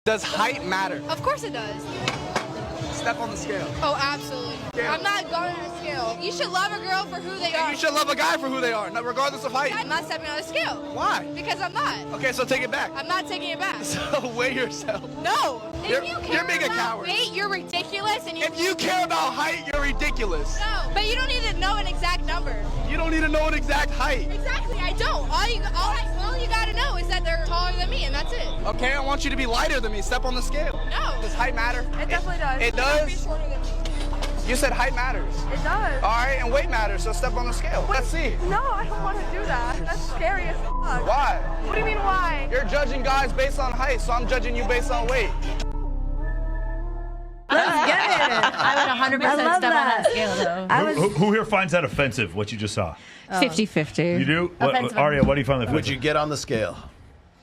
Does height matter? Of course it does. Step on the scale. Oh, absolutely. I'm not going on a scale. You should love a girl for who they are. You should love a guy for who they are, regardless of height. I'm not stepping on a scale. Why? Because I'm not. Okay, so take it back. I'm not taking it back. So weigh yourself. No. You're being a about coward. weight, you're ridiculous. And If you care about height, you're ridiculous. No, but you don't need to know an exact number. You don't need to know an exact height. Exactly, I don't. All you gotta know is that they're taller than me, and that's it. Okay, I want you to be lighter than me. Step on the scale. No. Does height matter? It definitely does. It You gotta be does? shorter than me. You said height matters. It does. All right, and weight matters, so step on the scale. Let's see. No, I don't want to do that. That's scary as fuck. Why? What do you mean why? You're judging guys based on height, so I'm judging you based on weight. Let's get it. I would 100% step on that scale, though. Who here finds that offensive, what you just saw? 50-50. You do? Offensive. Aria, what do you find offensive? Would you get on the scale?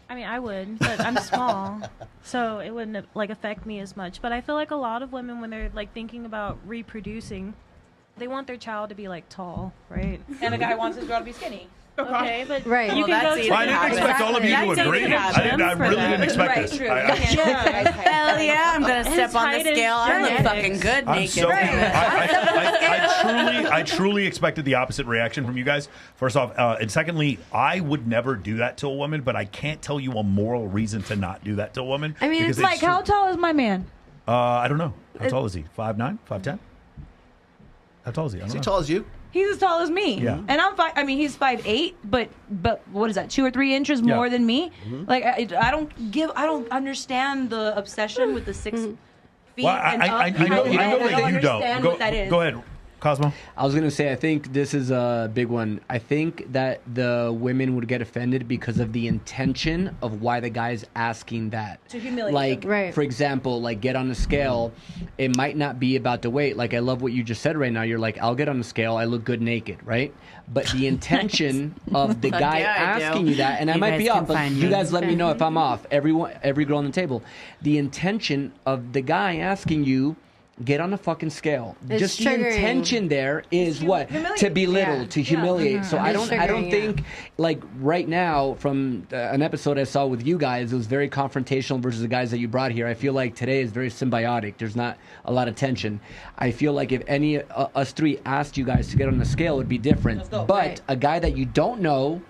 I mean, I would, but I'm small, so it wouldn't affect me as much. But I feel like a lot of women, when they're thinking about reproducing, they want their child to be tall, right? And a guy wants his girl to be skinny. Okay, but Right. you can go to I didn't expect all of you to agree. I really didn't expect this. Hell yeah, I'm going to step on the scale. I look fucking good I'm naked. so, I truly expected the opposite reaction from you guys. First off, and secondly, I would never do that to a woman, but I can't tell you a moral reason to not do that to a woman. I mean, because it's like, how tall is my man? I don't know. How tall is he? 5'9", 5'10"? How tall is he? I don't Is he know. tall as you? He's as tall as me. Yeah. And he's 5'8", but what is that, 2 or 3 inches more than me? Like, I don't understand the obsession with the 6 feet Well, I know that you don't. What that is. Go ahead, Cosmo. I was going to say, I think this is a big one. I think that the women would get offended because of the intention of why the guy's asking that. To humiliate Like, them. Right. for example, get on the scale. It might not be about the weight. I love what you just said right now. You're like, I'll get on the scale. I look good naked, right? But the intention of the guy asking you that, and I might be off, but you guys let me know if I'm off. Every girl on the table. The intention of the guy asking you, get on the fucking scale. It's Just triggering. the intention there is what? To belittle, to humiliate. So I don't think right now from an episode I saw with you guys, it was very confrontational versus the guys that you brought here. I feel like today is very symbiotic. There's not a lot of tension. I feel like if any us three asked you guys to get on the scale, it would be different. But a guy that you don't know,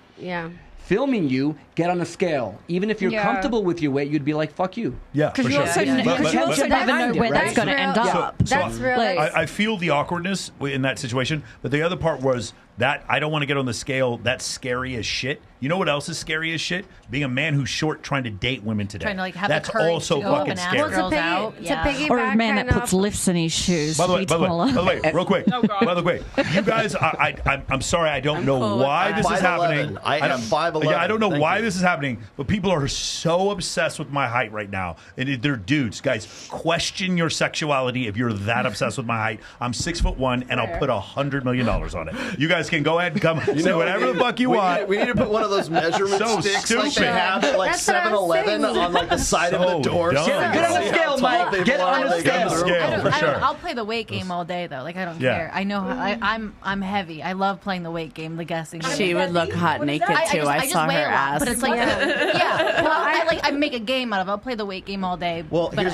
filming you, get on a scale. Even if you're comfortable with your weight, you'd be like, fuck you. Yeah, for sure. Because you also never know where that's going to end up. That's real. I feel the awkwardness in that situation, but the other part was that I don't want to get on the scale. That's scary as shit. You know what else is scary as shit? Being a man who's short trying to date women today. Trying to have that's the courage also to go fucking up and ask scary. girls out. Or a man that puts lifts in his shoes. By the way, real quick. By the way, you guys, I'm sorry, I don't know why this is happening. I am 5'11". Yeah, I don't know why this is happening, but people are so obsessed with my height right now, and they're dudes. Guys, question your sexuality if you're that obsessed with my height. I'm 6'1", and I'll put $100 million on it. You guys can go ahead and come say whatever the fuck you want. We need to put one of those measurement sticks like they have at 7-Eleven on the side of the door. Get on the scale, Mike. Get on the scale. For sure. I'll play the weight game all day, though. I don't care. I know I'm heavy. I love playing the weight game, the guessing. She would look hot naked, too. I saw her ass. But it's like, well, I make a game out of it. I'll play the weight game all day. Well, but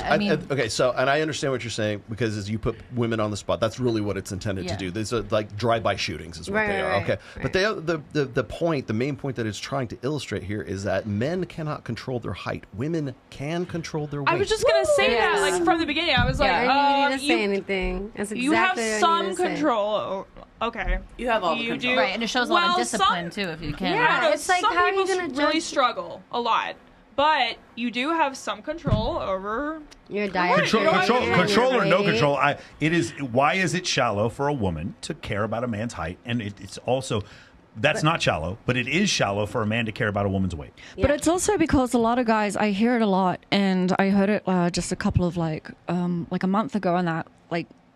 okay, so, and I understand what you're saying, because as you put women on the spot, that's really what it's intended to do. These are like drive-by shootings is what they are. Okay, but the main point that it's trying to illustrate here is that men cannot control their height. Women can control their weight. I was just gonna say that, from the beginning. I was like, you need to say anything. That's exactly you have what I some need to say. control. Okay, you have all the control. Right, and it shows a lot of discipline too, if you can. Yeah, it's like, some how are you people gonna really struggle a lot, but you do have some control over your diet. Control or no control. Why is it shallow for a woman to care about a man's height? And it's also, that's not shallow, but it is shallow for a man to care about a woman's weight. But it's also because a lot of guys, I hear it a lot, and I heard it just a couple of a month ago, and that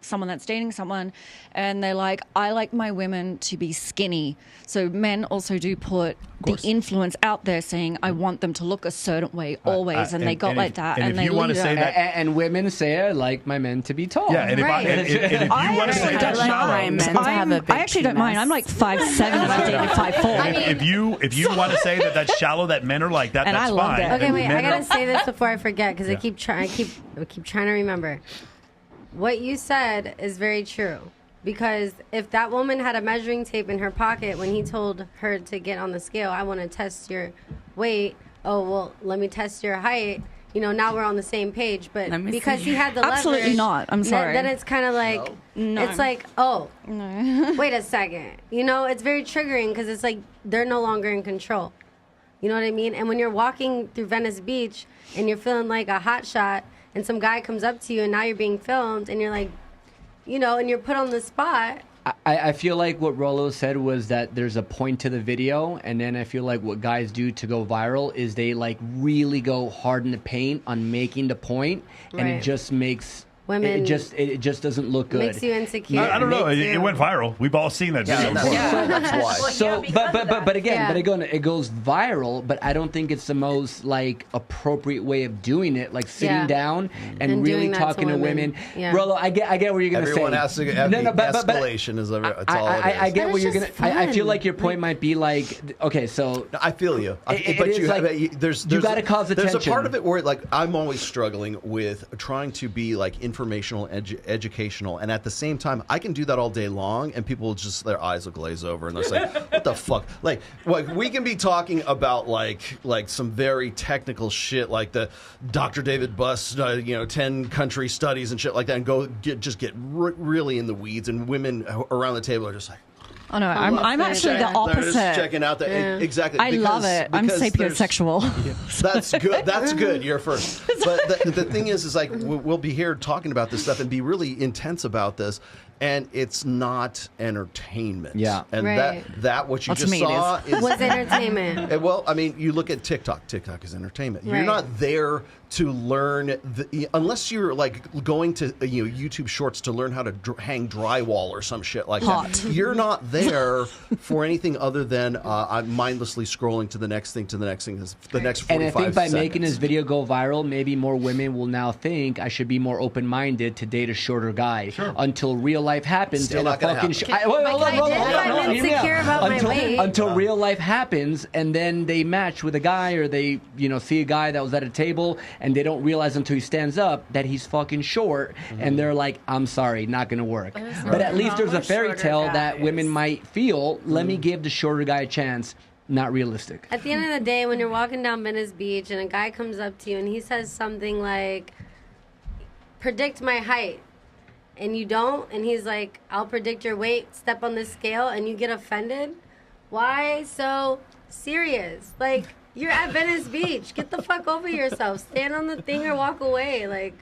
someone that's dating someone, and they're like, I like my women to be skinny. So men also do put the influence out there saying, I want them to look a certain way always, and they got like that, and they leave say that, and women say, I like my men to be tall. Yeah, and if you want to say that's shallow, I actually don't mind. I'm like 5'7", and I'm dating 5'4". If you want to say that that's shallow, that men are like that, And that's I love fine. it. Okay, wait. I gotta are- say this before I forget because Yeah. I keep trying to remember. What you said is very true. Because if that woman had a measuring tape in her pocket when he told her to get on the scale, I want to test your weight. Oh, well, let me test your height. You know, now we're on the same page. But because he had the Absolutely leverage, not. I'm sorry. Then it's kind of like, No. it's like, oh, wait a second. You know, it's very triggering because it's like they're no longer in control. You know what I mean? And when you're walking through Venice Beach and you're feeling like a hot shot and some guy comes up to you and now you're being filmed and you're like, you know, and you're put on the spot. I feel like what Rollo said was that there's a point to the video, and then I feel like what guys do to go viral is they like really go hard in the paint on making the point, and it just makes women. It just doesn't look good. Makes you insecure. I don't know. It went viral. We've all seen that video. That's why. So, but again, it goes viral. But I don't think it's the most like appropriate way of doing it. Like sitting down and really doing that talking to women. Yeah. Rollo, I get what you're gonna Everyone say. has to have escalation is it's all it is. I get what you're gonna. I feel like your point might be like, okay, so I feel you. But you got to cause attention. There's a part of it where like I'm always struggling with trying to be like informational, educational, and at the same time I can do that all day long, and people just their eyes will glaze over and they're like, "What the fuck?" Like we can be talking about like some very technical shit, like the Dr. David Buss, 10 country studies and shit like that, and get really in the weeds, and women around the table are just like. Oh no, I'm actually the opposite. They're just checking out exactly. I love it. I'm sapiosexual. That's good. That's good. You're first. But the thing is like we'll be here talking about this stuff and be really intense about this, and it's not entertainment. Yeah. And that what you Well, to just me it saw is was entertainment. Well, I mean, you look at TikTok. TikTok is entertainment. You're Right. not there to learn unless you're like going to YouTube Shorts to learn how to hang drywall or some shit like that. You're not there for anything other than I'm mindlessly scrolling to the next thing, the next 45 And I think by seconds. making this video go viral, maybe more women will now think I should be more open-minded to date a shorter guy. Sure. Until real life happens. Still and not gonna happen. I'm insecure about my weight. Until real life happens, and then they match with a guy, or they see a guy that was at a table, and they don't realize until he stands up that he's fucking short, and they're like, I'm sorry, not gonna work. But at least there's a fairy tale that women might feel, let me give the shorter guy a chance. Not realistic. At the end of the day, when you're walking down Venice Beach and a guy comes up to you and he says something like, predict my height, and you don't, and he's like, I'll predict your weight, step on this scale, and you get offended, why so serious? Like, you're at Venice Beach. Get the fuck over yourself. Stand on the thing or walk away. Like,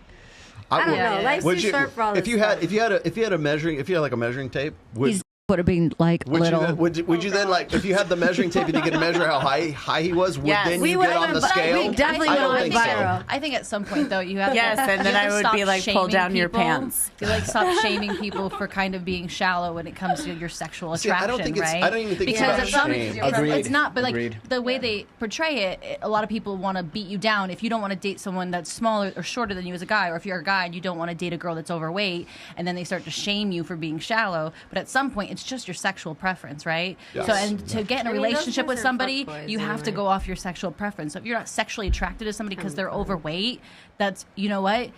I don't know. Life's too short for all this stuff. If you had a measuring tape, Would have been like little. Would you then like if you had the measuring tape and you could measure how high he was? Then we you would get on the have scale? we definitely I would don't have think went so. viral. I think at some point though you have Yes, to, and then you have I to would stop be like, pull shaming down your people. pants. You stop shaming people for kind of being shallow when it comes to your sexual See, I attraction, don't think it's- right? I don't even think it's because about at some, shame. Agreed. it's not. But like Agreed. the way they portray it, a lot of people want to beat you down if you don't want to date someone that's smaller or shorter than you as a guy, or if you're a guy and you don't want to date a girl that's overweight, and then they start to shame you for being shallow. But at some point, it's just your sexual preference, right? Yes. So and to get in a I mean, those relationship guys with are somebody, fuckboys you have to anyway. go off your sexual preference. So if you're not sexually attracted to somebody because they're overweight, that's what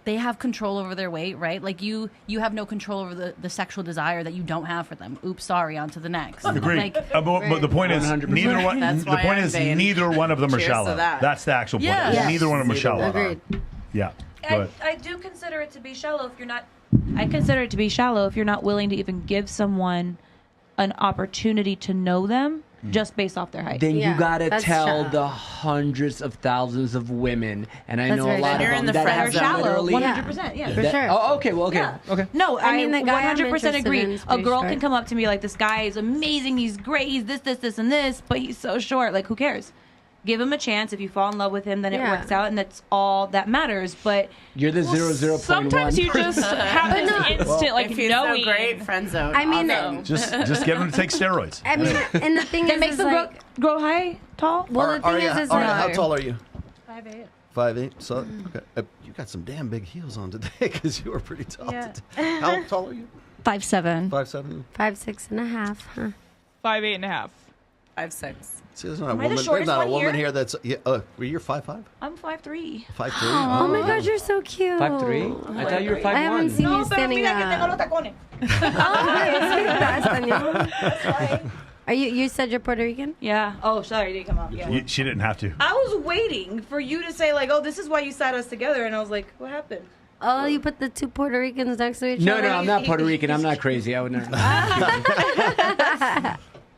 they have control over their weight, right? Like you have no control over the sexual desire that you don't have for them. Oops, sorry, on to the next. Agreed. Like, But the point is, 100%. neither one. That's The why point I'm is, vain. neither one of them are Cheers to shallow. that. That's the actual point. Yeah. Yes. Neither one of them are shallow. Agreed. Yeah. Go ahead. I do consider it to be shallow if you're not. I consider it to be shallow if you're not willing to even give someone an opportunity to know them just based off their height. Then Yeah, you gotta that's tell shallow. the hundreds of thousands of women, and I That's know a very lot true. of You're in them the that friend have zone. Shallow, literally 100%. Yeah. For sure. Oh, okay. Well, okay. Yeah. Okay. No, I mean, the guy I'm 100% interested agree. in is A pretty girl short. can come up to me like, this guy is amazing, he's great, he's this, and this, but he's so short. Like, who cares? give him a chance. If you fall in love with him, then it Yeah. works out, and that's all that matters. But You're the 0.01. Sometimes you just have this instant, like, If he's knowing. so great, friend zone. I mean, awesome. Just get him to take steroids. I mean, and the thing that is, makes is them like, grow high, tall. well, the thing is Aria, how no. tall are you? 5'8". 5'8". So okay. You got some damn big heels on today because you were pretty tall Yeah. today. How tall are you? 5'7". 5'7". 5'6.5", huh? 5'8.5". 5'6". See, there's not a Am I the woman. There's shortest not a one woman here? here that's. Yeah, you're 5'5". I'm 5'3". 5'3". Oh my God, you're so cute. 5'3"? I thought you were 5'1". I haven't seen you standing up. Are you said you're Puerto Rican? Yeah. Oh, sorry, didn't come out. Yeah. She didn't have to. I was waiting for you to say like, "Oh, this is why you sat us together," and I was like, "What happened?" Oh, you put the two Puerto Ricans next to each No, other? I'm not Puerto Rican. I'm not crazy. I would never.